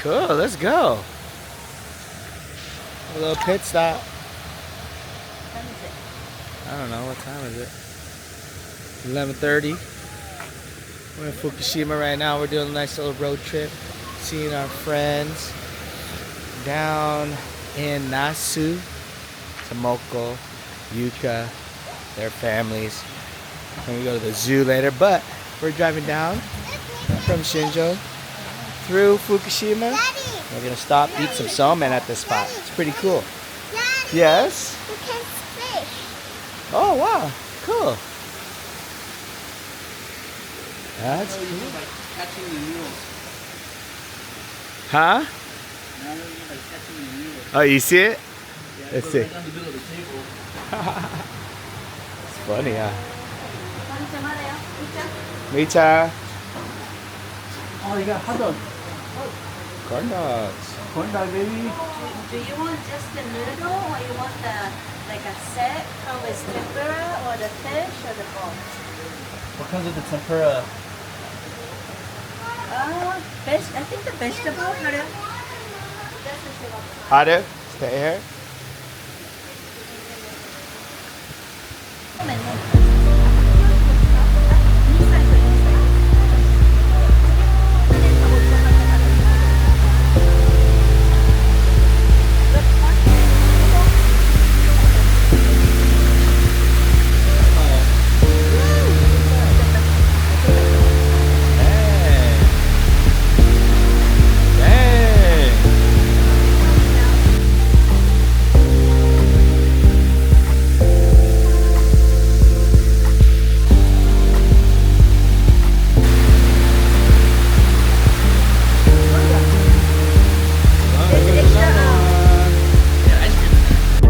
Cool, let's go. A little pit stop. I don't know, what time is it? 11:30. We're in Fukushima right now. We're doing a nice little road trip. Seeing our friends down in Nasu, Tomoko, Yuka, their families. And we go to the zoo later, but we're driving down from Shinjo through Fukushima. We're gonna stop, eat some somen at this spot. It's pretty cool. Daddy, Yes? we can fish. Oh wow, cool. That's cool. Like catching the mules. Huh? Now you're like catching the mules. Oh, you see it? Yeah, Let's but see. right on the middle of the table. It's funny, huh? Micha. Oh, you got hot dog. Corn dogs. Corn dog, baby. Do you want just the noodle or you want the like a set come with tempura or the fish or the both? What comes with the tempura? I think the vegetable. Haru, stay here.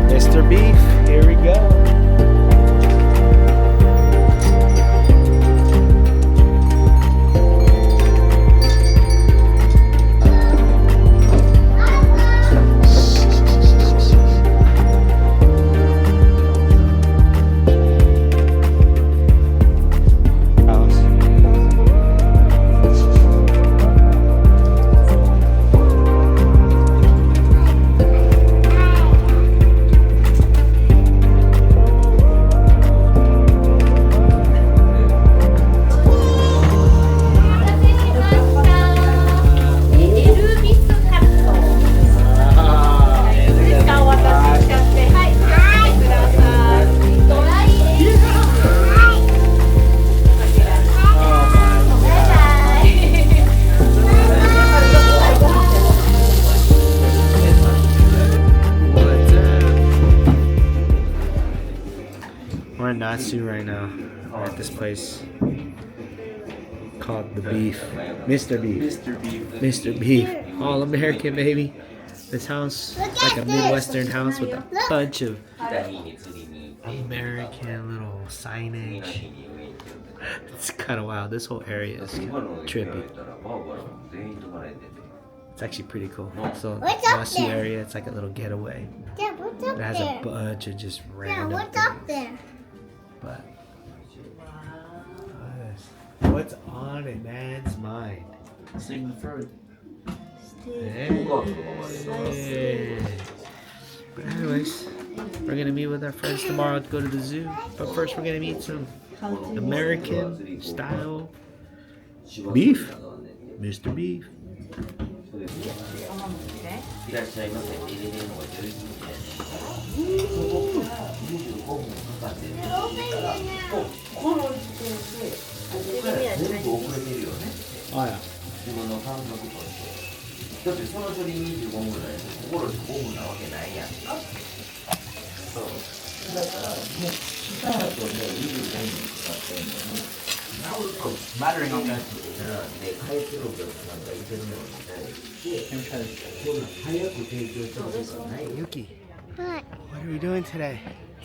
Mr. Beef, here we go. We're in Nasu right now. We're at this place called the Beef. Mr. Beef. Mr. Beef. Mr. Beef. All American, baby. This house is like a Midwestern house with a bunch of American little signage. It's kind of wild. This whole area is trippy. It's actually pretty cool. So What's up Nasu there? area, it's like a little getaway. Dad, what's up It has a there? bunch of just Dad, random what's up things. there? But what's on a man's mind? Sigmund Freud. Hey. But anyways, we're gonna meet with our friends tomorrow to go to the zoo. But first, we're gonna meet some American style beef, Mr. Beef. いらっしゃいませ。入れるのが11時で。25分かかってるから、この時点で、ここから全部遅れてるよね。あや。自分の感覚として。だってその処理25分ぐらいで、心で5分なわけないやんか。そう。だから、もう、スタートで25分かかってるのに、Mattering on that. で、回数力なんかいけるのに対して、そんな早く提供したことがないよ。 Yuki, What? what are we doing today?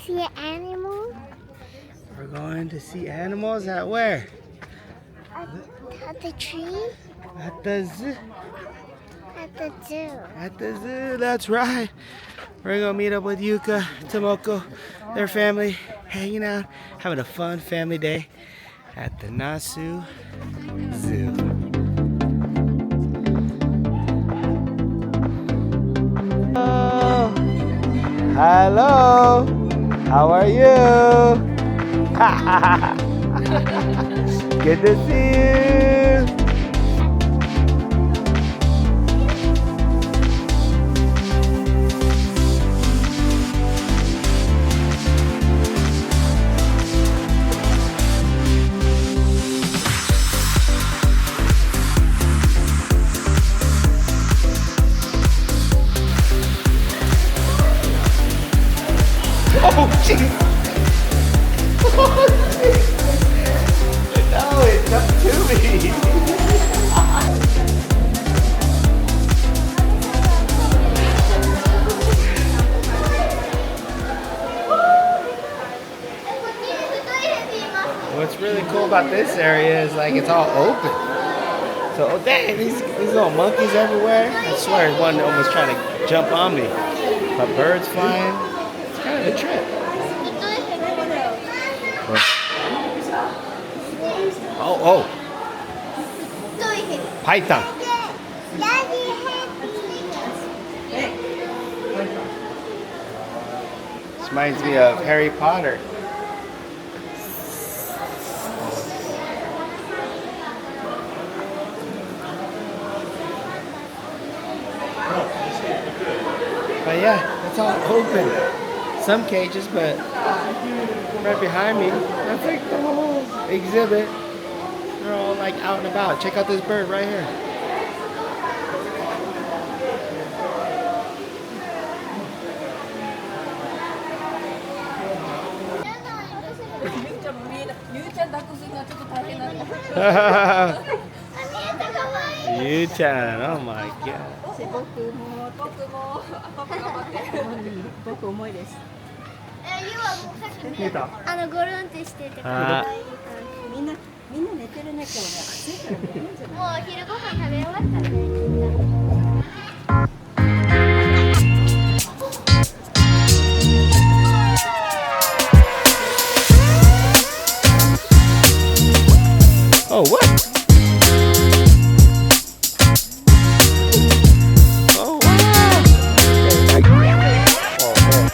See an animal? We're going to see animals at where? At the tree? At the zoo. At the zoo. At the zoo, that's right. We're gonna meet up with Yuka, Tomoko, their family, hanging out, having a fun family day at the Nasu Zoo. Hello. How are you? Good to see you. Oh, jeez. Oh, jeez. No, it jumped to me. What's really cool about this area is like it's all open. So, oh dang, these little monkeys everywhere. I swear one almost trying to jump on me. But birds flying. It's kind of a trip. Oh. Python. This reminds me of Harry Potter. But yeah, it's all open. Some cages, but right behind me, that's like the whole exhibit. They're all like out and about. Check out this bird right here. You-chan, oh my god. ゴロンってしててあみんな寝てるね今日ね。暑いから寝るんじゃない？もうお昼ご飯食べ終わったねみんな Oh, what? Oh, wow. Okay, oh, man. Oh, man.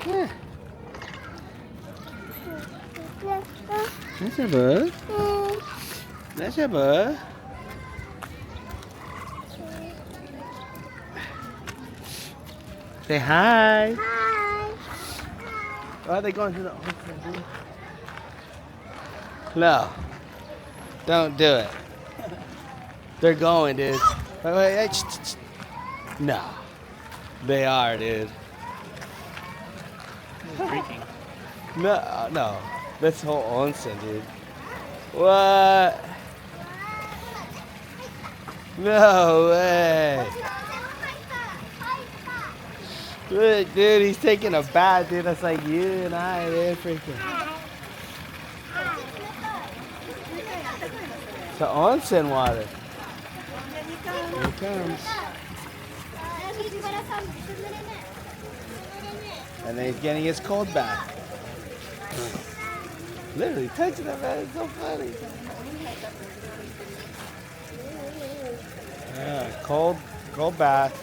Yeah. That's a bird. That's a bird. Say hi. Hi. Oh, are they going to the open? No. Don't do it. They're going, dude. Wait, hey, no. They are, dude. Freaking. No. That's whole onsen, dude. What? No way. Dude, he's taking a bath, dude. That's like you and I, dude. Freaking. It's the onsen water. Here it comes. And then he's getting his cold bath. Literally touching that, man. It's so funny. Yeah, cold bath.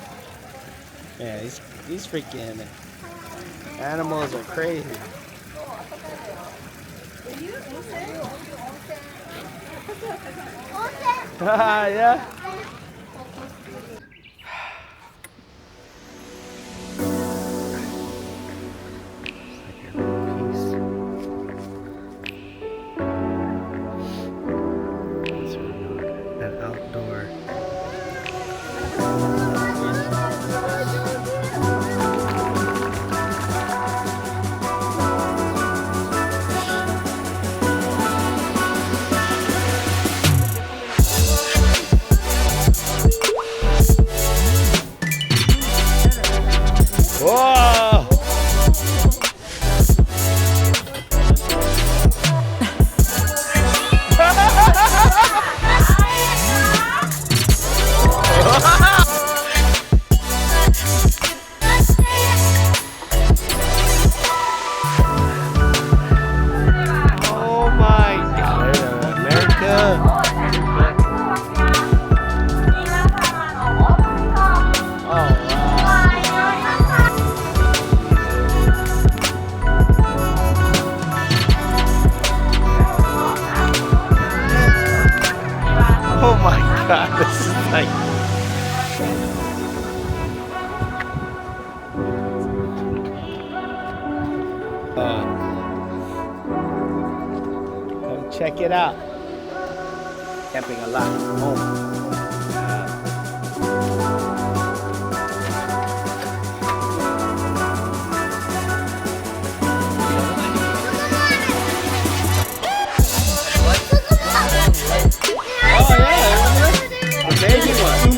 Yeah, he's freaking. Animals are crazy. Yeah. An outdoor. Whoa! Oh my God, America! Oh my God, this is like. Come check it out. Camping a lot. Home. Oh yeah, the baby one.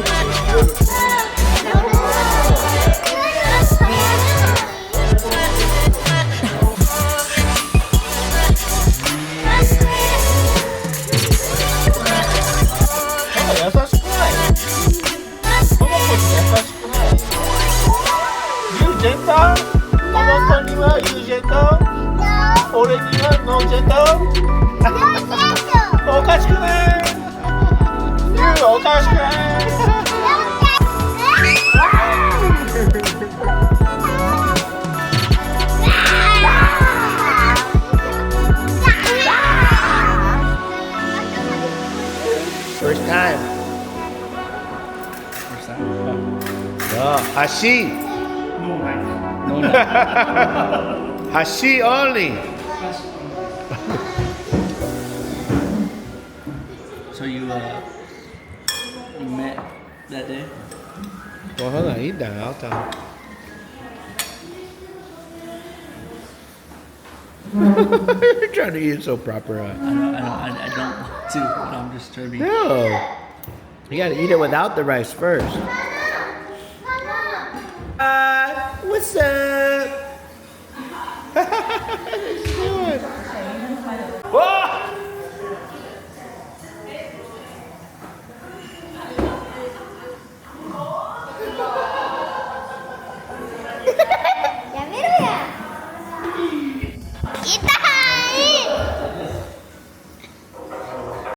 First time. Oh, Hashi. No. Hashi only. So you met that day? Well, hold on, eat that. I'll tell him. You're trying to eat it so proper. I don't want to, but I'm just trying to be. No. You gotta eat it without the rice first. What's up? What you doing? Whoa! Ya mira ya. Kita